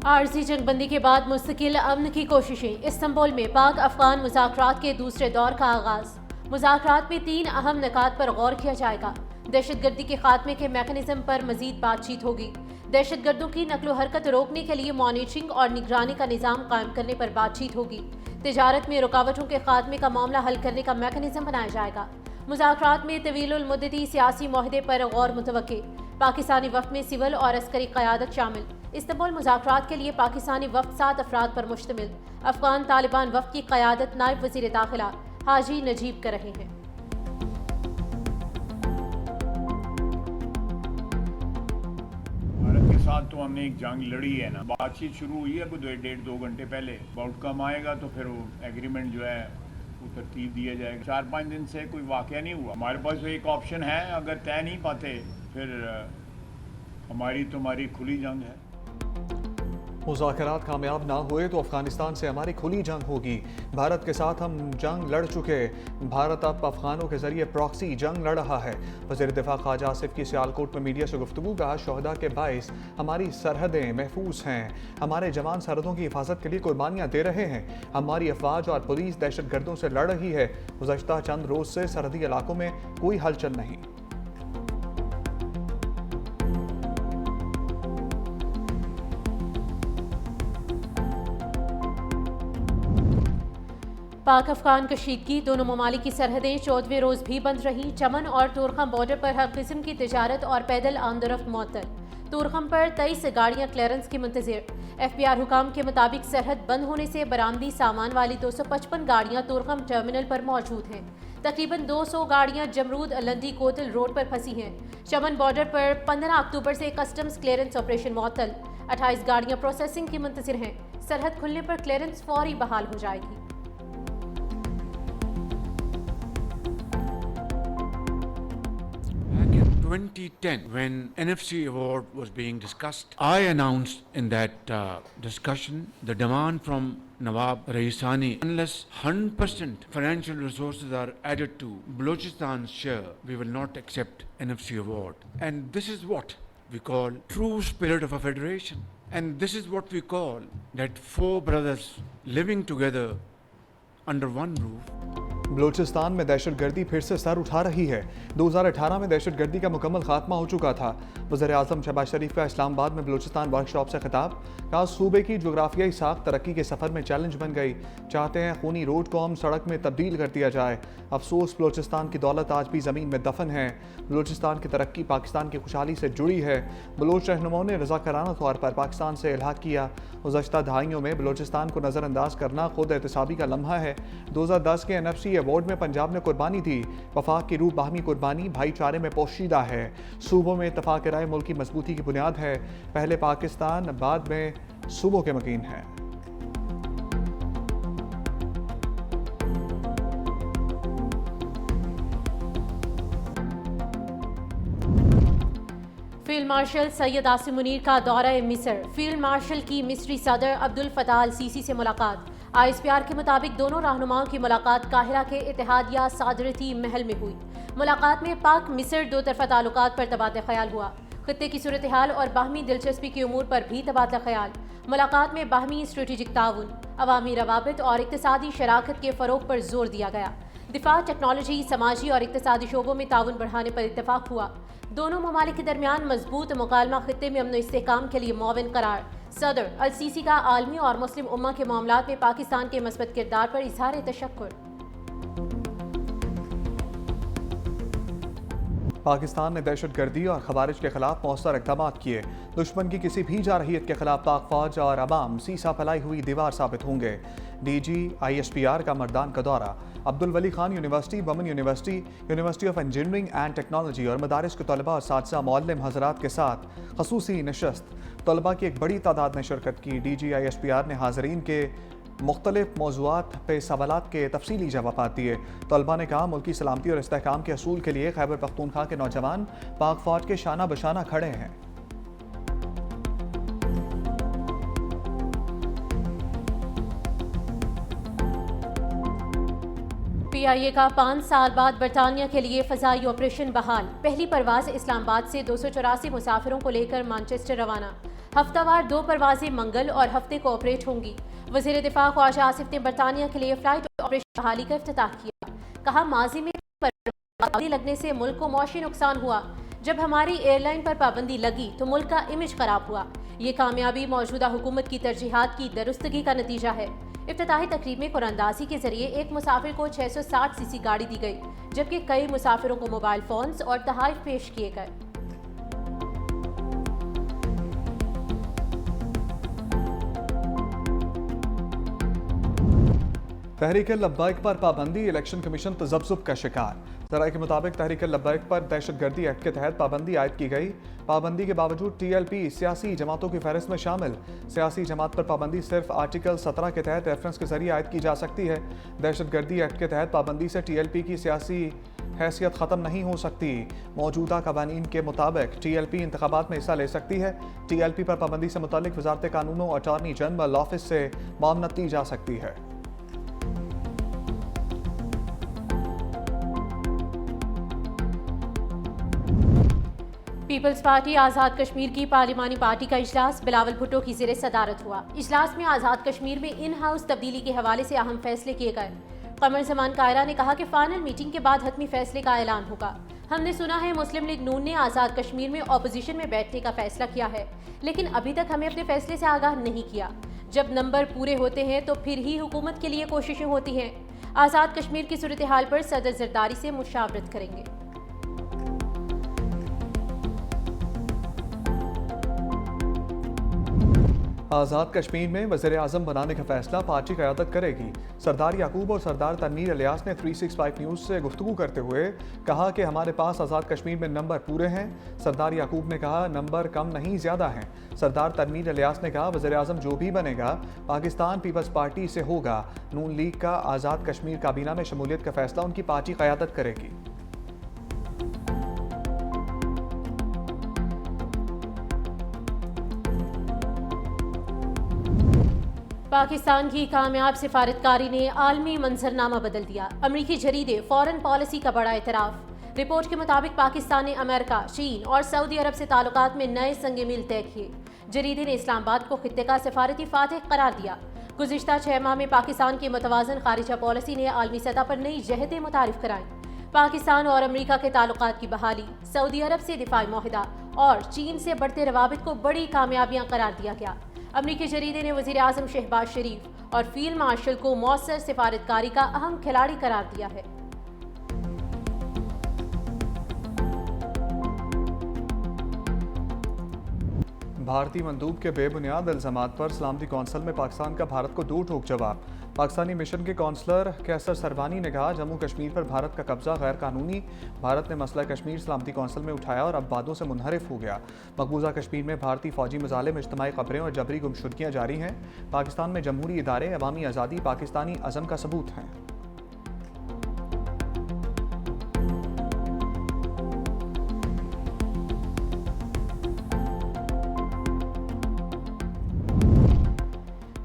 RG जंगबंदी के बाद मुस्तकिल अमन की कोशिशें। इस्तांबुल में पाक अफगान मुज़ाकरात के दूसरे दौर का आगाज। मुज़ाकरात में 3 अहम निकात पर गौर किया जाएगा। दहशतगर्दी के खात्मे के मैकेनिज्म पर मजीद बातचीत होगी। दहशतगर्दों की नकलो हरकत रोकने के लिए मॉनिटरिंग और निगरानी का निज़ाम कायम करने पर बातचीत होगी। तिजारत में रुकावटों के खात्मे का मामला हल करने का मैकेनिज्म बनाया जाएगा। मुज़ाकरात में तवीलुल मुद्दती सियासी मुआहदे पर गौर मुतवक्के। पाकिस्तानी वफ्द में सिविल और अस्करी क़यादत शामिल। इस्तांबुल मुज़ाकरात के लिए पाकिस्तानी वफ्द 7 अफराद पर मुश्तमिल। अफगान तालिबान वफ्द की क़यादत नायब वज़ीर दाखिला हाजी नजीब कर रहे हैं। भारत के साथ तो हमने एक जंग लड़ी है ना, बातचीत शुरू हुई है कोई 1.5-2 घंटे पहले। आउटकम आएगा तो फिर वो एग्रीमेंट जो है वो तरतीब दिया जाएगा। 4-5 दिन से कोई वाक़या नहीं हुआ। हमारे पास तो एक ऑप्शन है, अगर तय नहीं पाते फिर हमारी तुम्हारी खुली जंग है। मुज़ाकरात कामयाब ना हुए तो अफगानिस्तान से हमारी खुली जंग होगी। भारत के साथ हम जंग लड़ चुके। भारत अब अफगानों के जरिए प्रॉक्सी जंग लड़ रहा है। वज़ीर दिफा ख्वाजा आसिफ की सियालकोट में मीडिया से गुफ्तगू कहा, शोहदा के बाइस हमारी सरहदें महफूज हैं। हमारे जवान सरहदों की हिफाजत के लिए कुर्बानियाँ दे रहे हैं। हमारी अफवाज और पुलिस दहशतगर्दों से लड़ रही है। गुज़श्ता चंद रोज़ से सरहदी इलाकों में कोई हलचल नहीं। पाक अफगान कशीदगी। दोनों ममालिक की सरहदें 14वें रोज़ भी बंद रहीं। चमन और तोरखम बॉर्डर पर हर किस्म की तिजारत और पैदल आमदरफ्त मुअत्तल। तोरखम पर 23 गाड़ियाँ क्लियरेंस की मुंतज़िर। FBI हुकाम के मुताबिक सरहद बंद होने से बरामदी सामान वाली 255 गाड़ियाँ तोरखम टर्मिनल पर मौजूद हैं। तकरीबन 200 गाड़ियाँ जमरूद अलंदी कोतल रोड पर फंसी हैं। चमन बॉर्डर पर 15 अक्टूबर से कस्टम्स क्लियरेंस ऑपरेशन मुअत्तल। 28 गाड़ियाँ प्रोसेसिंग की मुंतज़िर हैं। सरहद खुलने पर क्लियरेंस फौरी बहाल हो जाएगी। Back in 2010, when NFC award was being discussed, I announced in that discussion the demand from Nawab Raisani, unless 100% financial resources are added to Balochistan's share, we will not accept NFC award. And this is what we call true spirit of a federation. And this is what we call that 4 brothers living together under one roof. Balochistan में दहशतगर्दी फिर से sir उठा रही है। 2018 में दहशतगर्दी का मुकम्मल खात्मा हो चुका था। वज़ीर-ए-आज़म शहबाज शरीफ का इस्लामाबाद में बलूचिस्तान वर्कशॉप से खिताब। कहा, सूबे की जोग्राफियाई साख तरक्की के सफ़र में चैलेंज बन गई। चाहते हैं खूनी रोड को हम सड़क में तब्दील कर दिया जाए। अफसोस बलूचिस्तान की दौलत आज भी ज़मीन में दफन है। बलूचिस्तान की तरक्की पाकिस्तान की खुशहाली से जुड़ी है। बलूच रहनुमाओं ने रज़ाकाराना तौर पर पाकिस्तान से इल्हाक किया। गुज़श्ता दहाइयों में बलूचिस्तान को नज़रअंदाज करना खुद एहतसाबी का लम्हा है। 2010 के NFC अवार्ड में पंजाब ने कुर्बानी दी। वफाक की रूह बाहमी कुर्बानी भाईचारे में पोशीदा है। सूबों में इत्तफाक राय मुल्क की मजबूती की बुनियाद है। पहले पाकिस्तान बाद में सूबों के मकीन है। फील्ड मार्शल सैयद आसिम मुनीर का दौरा मिस्र। फील्ड मार्शल की मिस्री सदर अब्दुल फताह अल सीसी से मुलाकात। ISPR के मुताबिक दोनों रहनुमाओं की मुलाकात काहिरा के इत्तेहादिया सादरती महल में हुई। मुलाकात में पाक मिस्र दो तरफा ताल्लुकात पर तबादला ख्याल हुआ। खित्ते की सूरत हाल और बाहमी दिलचस्पी के उमूर पर भी तबादला ख्याल। मुलाकात में बाहमी स्ट्रेटेजिक ताउन, अवामी रवाबित और इक्तिसादी शराकत के फ़रोग पर जोर दिया गया। दिफा, टेक्नोलॉजी, समाजी और इक्तिसादी शोबों में ताउन बढ़ाने पर इत्तफाक हुआ। दोनों ममालिक के दरमियान मजबूत मुकालमा खित्ते में अमन व इस्तेहकाम के लिए मुआविन करार। सदर अल सीसी का आलमी और मुस्लिम उम्मा के मामलात में पाकिस्तान के मस्बत किरदार पर इजहार तशक्कुर। पाकिस्तान ने दहशतगर्दी और खवारिज के खिलाफ मौसर इक़दाम किए। दुश्मन की किसी भी जारहियत के खिलाफ पाक फौज और अवाम सीसा फैलाई हुई दीवार साबित होंगे। DG ISPR का मर्दान का दौरा। Abdul Wali Khan university, women university, university of engineering and technology और मदारिस के तलबा और साथसा मुअल्लिम हज़रात के साथ ख़ुसूसी नशस्त। तलबा की एक बड़ी तादाद ने शिरकत की। DG ISPR ने हाज़रीन के मुख्तलिफ मौज़ूआत पे सवालात के तफसीली जवाब दिए। तलबा ने कहा, मुल्की सलामती और इस्तेहकाम के असूल के लिए खैबर पख्तूनख्वा के नौजवान पाक फौज के शाना बशाना खड़े हैं। PIA का 5 साल बाद बरतानिया के लिए फ़ज़ाई ऑपरेशन बहाल। पहली परवाज़ इस्लामाबाद से 284 मुसाफिरों को लेकर मैनचेस्टर रवाना। हफ्तावार 2 परवाजें मंगल और हफ्ते को ऑपरेट होंगी। वज़ीर दिफा ख्वाजा आसिफ ने बरतानिया के लिए फ्लाइट ऑपरेशन बहाली का इफ्तिताह किया। कहा, माजी में पाबंदी लगने से मुल्क को मौशी नुकसान हुआ। जब हमारी एयरलाइन पर पाबंदी लगी तो मुल्क का इमेज खराब हुआ। ये कामयाबी मौजूदा हुकूमत की तरजीहात की दुरुस्तगी का नतीजा है। इफ्तिताही तकरीब में कुरानंदाजी के जरिए एक मुसाफिर को 660 सीसी गाड़ी दी गई, जबकि कई मुसाफिरों को मोबाइल फोन्स और तोहफे पेश किए गए। तहरीक लब्बाइक पर पाबंदी, इलेक्शन कमीशन तजब्जुब का शिकार। ज़राए के मुताबिक तहरीक लब्बाइक पर दहशतगर्दी एक्ट के तहत पाबंदी आयद की गई। पाबंदी के बावजूद TLP सियासी जमातों की फहरिस्त में शामिल। सियासी जमात पर पाबंदी सिर्फ आर्टिकल 17 के तहत रेफरेंस के जरिए आयद की जा सकती है। दहशतगर्दी एक्ट के तहत पाबंदी से TLP की सियासी हैसियत ख़त्म नहीं हो सकती। मौजूदा कवानीन के मुताबिक TLP इंतखाबात में हिस्सा ले सकती है। TLP पर पाबंदी से मुतालिक वजारत कानून और अटॉर्नी जनरल ऑफिस से मामनत दी जा सकती है। पीपल्स पार्टी आज़ाद कश्मीर की पार्लिमानी पार्टी का इजलास बिलावल भुट्टो की ज़ेरे सदारत हुआ। इजलास में आज़ाद कश्मीर में इन हाउस तब्दीली के हवाले से अहम फैसले किए गए। कमर जमान कायरा ने कहा कि फाइनल मीटिंग के बाद हतमी फैसले का ऐलान होगा। हमने सुना है मुस्लिम लीग नून ने आज़ाद कश्मीर में ऑपोजिशन में बैठने का फैसला किया है, लेकिन अभी तक हमें अपने फैसले से आगाह नहीं किया। जब नंबर पूरे होते हैं तो फिर ही हुकूमत के लिए कोशिशें होती हैं। आज़ाद कश्मीर की सूरत हाल पर सदर जरदारी से मुशावरत करेंगे। आज़ाद कश्मीर में वज़ीर आज़म बनाने का फैसला पार्टी क़यादत करेगी। सरदार याकूब और सरदार तनवीर इलियास ने 365 न्यूज़ से गुफ्तगू करते हुए कहा कि हमारे पास आज़ाद कश्मीर में नंबर पूरे हैं। सरदार याकूब ने कहा, नंबर कम नहीं ज़्यादा हैं। सरदार तनवीर इलियास ने कहा, वज़ीर आज़म जो भी बनेगा पाकिस्तान पीपल्स पार्टी से होगा। नून लीग का आज़ाद कश्मीर काबीना में शमूलियत का फैसला उनकी पार्टी क़यादत करेगी। पाकिस्तान की कामयाब सिफारतकारी ने आलमी मंजरनामा बदल दिया। अमरीकी जरीदे फॉरेन पॉलिसी का बड़ा एतराफ़। रिपोर्ट के मुताबिक पाकिस्तान ने अमेरिका, चीन और सऊदी अरब से ताल्लुकात में नए संग मील तय किए। जरीदे ने इस्लामाबाद को खित्ते का सिफारती फातिह करार दिया। गुज़िश्ता 6 माह में पाकिस्तान की मुतवाज़न खारिजा पॉलिसी ने आलमी सतह पर नई जहतें मुतारिफ कराईं। पाकिस्तान और अमरीका के ताल्लुकात की बहाली, सऊदी अरब से दिफाई मुआहदा और चीन से बढ़ते रवाबित को बड़ी कामयाबियाँ करार दिया गया। अमरीकी जरीदे ने वज़ीर आज़म शहबाज शरीफ और फील्ड मार्शल को मौसर सिफारतकारी का अहम खिलाड़ी करार दिया है। भारतीय मंदूब के बेबुनियाद इल्ज़ामात पर सलामती कौंसिल में पाकिस्तान का भारत को दो टोक जवाब। पाकिस्तानी मिशन के कौंसलर कैसर सरवानी ने कहा, जम्मू कश्मीर पर भारत का कब्जा गैर कानूनी। भारत ने मसला कश्मीर सलामती कौंसिल में उठाया और अब बातों से मुनहरिफ हो गया। मकबूजा कश्मीर में भारतीय फौजी मजाले में इज्तिमाई खबरें और जबरी गुमशुदगियाँ जारी हैं। पाकिस्तान में जमहूरी इदारे अवामी आज़ादी पाकिस्तानी अज़म का सबूत हैं।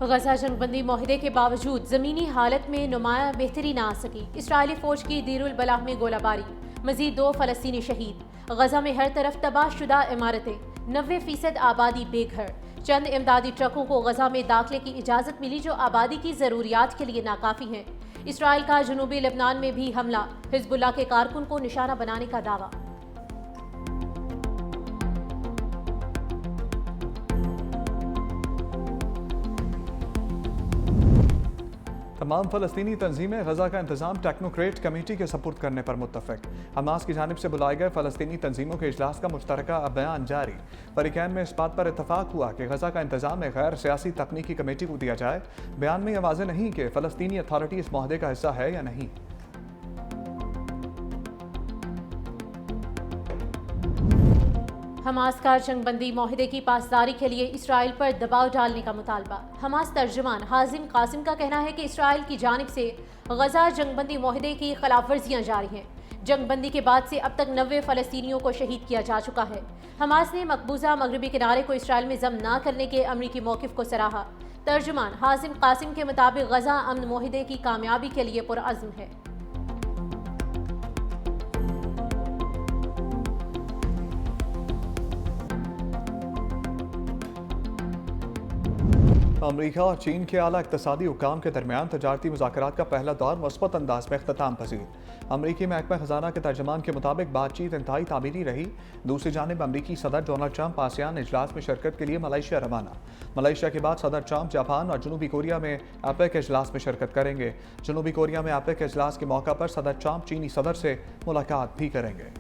गजा जंगबंदी माहिदे के बावजूद ज़मीनी हालत में नुमाया बेहतरी ना आ सकी। इसराइली फ़ौज की दीरुल बलाह में गोलाबारी, मज़ीद 2 फ़लस्तीनी शहीद। गजा में हर तरफ तबाहशुदा इमारतें, 90% आबादी बेघर। चंद इमदादी ट्रकों को गजा में दाखिले की इजाज़त मिली जो आबादी की ज़रूरियात के लिए नाकाफ़ी हैं। इसराइल का जनूबी लेबनान में भी हमला, हिज़्बुल्लाह के कारकुन को निशाना बनाने का दावा। तमाम फ़लस्तीनी तंजीमें गजा का इंतजाम टेक्नोक्रेट कमेटी के सपुर्द करने पर मुत्तफिक। हमास की जानिब से बुलाए गए फ़लस्तीनी तंजीमों के इजलास का मुश्तरका बयान जारी। फरीकैन में इस बात पर इतफाक हुआ कि गजा का इंतजाम एक गैर सियासी तकनीकी कमेटी को दिया जाए। बयान में यह वाज़ेह नहीं कि फ़लस्तीनी अथॉरिटी इस माहदे का हिस्सा है या नहीं। हमास का जंगबंदी माहिदे की पासदारी के लिए इसराइल पर दबाव डालने का मुतालबा। हमास तर्जुमान हाजिम कासिम का कहना है कि इसराइल की जानिब से गजा जंगबंदी माहिदे की खिलाफ वर्जियाँ जारी हैं। जंगबंदी के बाद से अब तक 90 फ़लस्तीनियों को शहीद किया जा चुका है। हमास ने मकबूजा मगरबी किनारे को इसराइल में ज़ब्त न करने के अमरीकी मौक़िफ़ को सराहा। तर्जुमान हाजिम कासिम के मुताबिक गजा अमन माहिदे की कामयाबी के लिए पुरअज़्म है। अमरीका और चीन के आला इक़्तिसादी हुक्काम के दरमियान तजारती मुज़ाकरात का पहला दौर मुस्बत अंदाज में अख्ताम पजीर। अमरीकी महकमा ख़जाना के तर्जमान के मुताबिक बातचीत इंतहाई तामीरी रही। दूसरी जानिब अमरीकी सदर डोनाल्ड ट्रंप आसियान इजलास में शिरकत के लिए मलेशिया रवाना। मलेशिया के बाद सदर ट्रंप जापान और जनूबी कोरिया में एपेक इजलास में शिरकत करेंगे। जनूबी कोरिया में एपेक इजलास के मौका पर सदर ट्रंप चीनी सदर से मुलाकात भी करेंगे।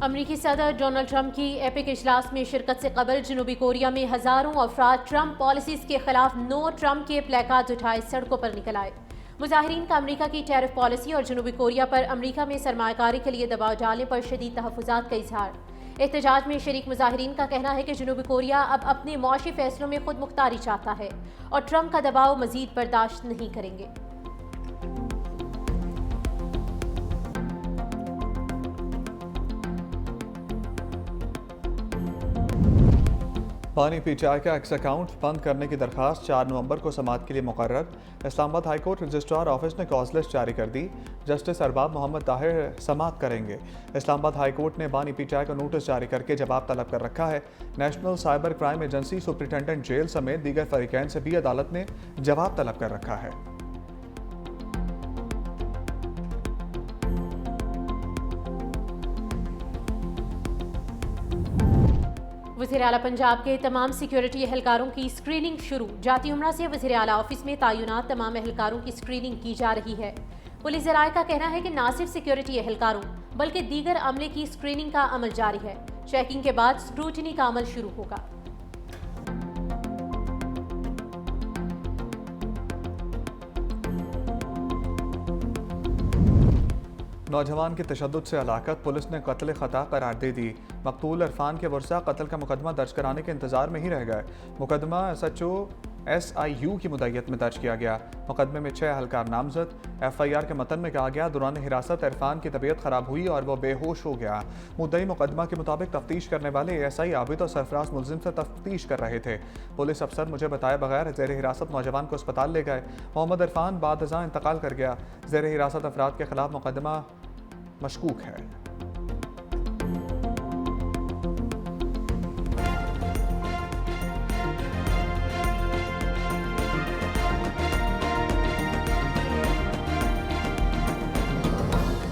अमरीकी सदर डोनाल्ड ट्रंप की एपिक इजलास में शिरकत से कबल जनूबी कोरिया में हज़ारों अफराद ट्रंप पॉलिसीज़ के खिलाफ नो ट्रंप के प्लेकार्ड उठाए सड़कों पर निकल आए। मुजाहिरीन का अमरीका की टैरिफ पॉलिसी और जनूबी कोरिया पर अमरीका में सरमायाकारी के लिए दबाव डालने पर शदीद तहफ़्फ़ुज़ात का इजहार। एहतजाज में शरीक मुजाहिरीन का कहना है कि जनूबी कोरिया अब अपने मुआशी फैसलों में खुद मुख्तारी चाहता है और ट्रंप का दबाव मजीद बर्दाश्त नहीं करेंगे। पानी पी चाय का एक्स अकाउंट बंद करने की दरखास्त 4 नवंबर को समाअत के लिए मुकर्रर। Islamabad high court registrar office ने कॉज लिस्ट जारी कर दी। जस्टिस अरबाब मोहम्मद ताहिर समाअत करेंगे। इस्लामाबाद हाई कोर्ट ने बानी पी चाय का नोटिस जारी करके जवाब तलब कर रखा है। National cyber crime agency, superintendent jail समेत दीगर फरीकैन से भी अदालत ने जवाब तलब कर रखा है। वज़ीर आला पंजाब के तमाम सिक्योरिटी एहलकारों की स्क्रीनिंग शुरू। जाती उम्रा से वज़ीर आला ऑफिस में तैनात तमाम एहलकारों की स्क्रीनिंग की जा रही है। पुलिस ज़राए का कहना है कि न सिर्फ सिक्योरिटी एहलकारों बल्कि दीगर अमले की स्क्रीनिंग का अमल जारी है। चेकिंग के बाद स्क्रूटनी का अमल शुरू होगा। नौजवान की तशद्दुद से हलाकत, पुलिस ने कत्ल खता करार दे दी। मकतूल इरफान के वर्सा कत्ल का मुकदमा दर्ज कराने के इंतजार में ही रह गए। मुकदमा SHO SIU की मुद्दत में दर्ज किया गया। मुकदमे में 6 एहलकार नामजद। FIR के मतन में कहा गया दौरान हिरासत इरफान की तबीयत खराब हुई और वह बेहोश हो गया। मुद्दई मुकदमा के मुताबिक तफ्तीश करने वाले ASI आबिद और सरफराज मुलजिम से तफ्तीश कर रहे थे। पुलिस अफसर मुझे बताए बगैर ज़ेर हिरासत नौजवान को अस्पताल ले गए। मोहम्मद इरफान बाद इंतकाल कर गया। ज़ेर हिरासत अफराद के खिलाफ मुकदमा मशकूक है।